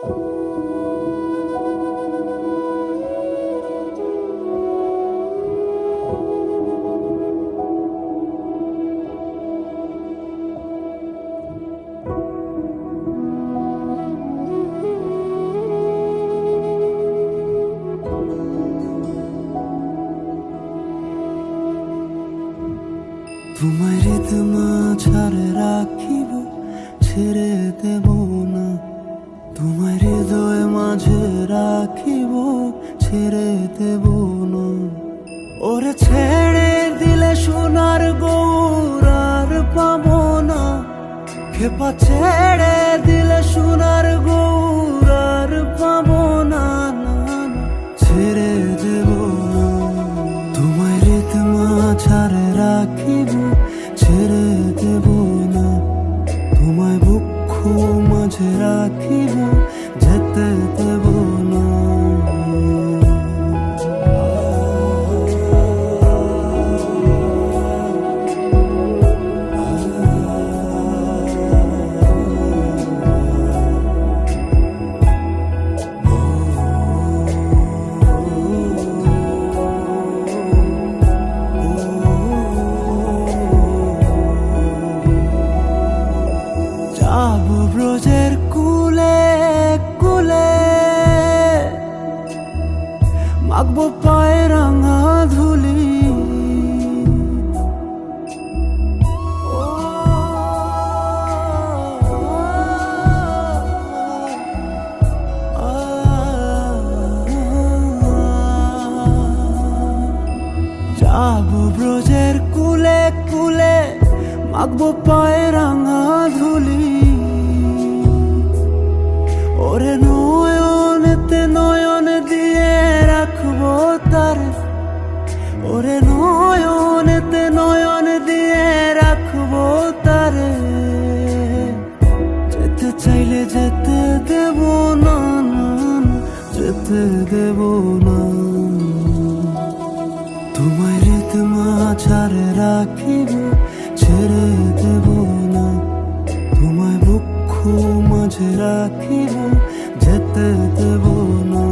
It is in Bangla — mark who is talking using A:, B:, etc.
A: তোমায় হৃদমা ছাড়ে রাখিব, ছেড়ে দেব না। তোমায় হৃদয় মাঝে রাখিব, ছেড়ে দেব না। ওরে ছেড়ে দিলে সোনার গৌর আর পাবো না। খেপা ছেড়ে দিলে সোনার গৌর আর পাবো না, না, না, ছেড়ে দেব না। তোমায় হৃদমা ছাড়ে রাখিব, ছেড়ে দেব না। তোমায় বক্ষ মাঝে রাখিব, যেতে দেব না। যাবো ব্রজের কুলে কুলে, মাখবো পায়ে রাঙা ধুলি। যাবো ব্রজের কুলে কুলে, মাখবো পায়ে রাঙা ধুলি। ওরে নয়নেতে নয়ন দিয়ে রাখবো তারে, ওরে নয়নেতে নয়ন দিয়ে রাখবো তারে। যেতে চাইলে যেতে দেব না, না, না, যেতে দেব না। তোমায় হৃদমা ছাড়ে রাখিব, ছেড়ে দেব না। তোমায় বক্ষ মাঝে রাখিব, যেতে দেব না।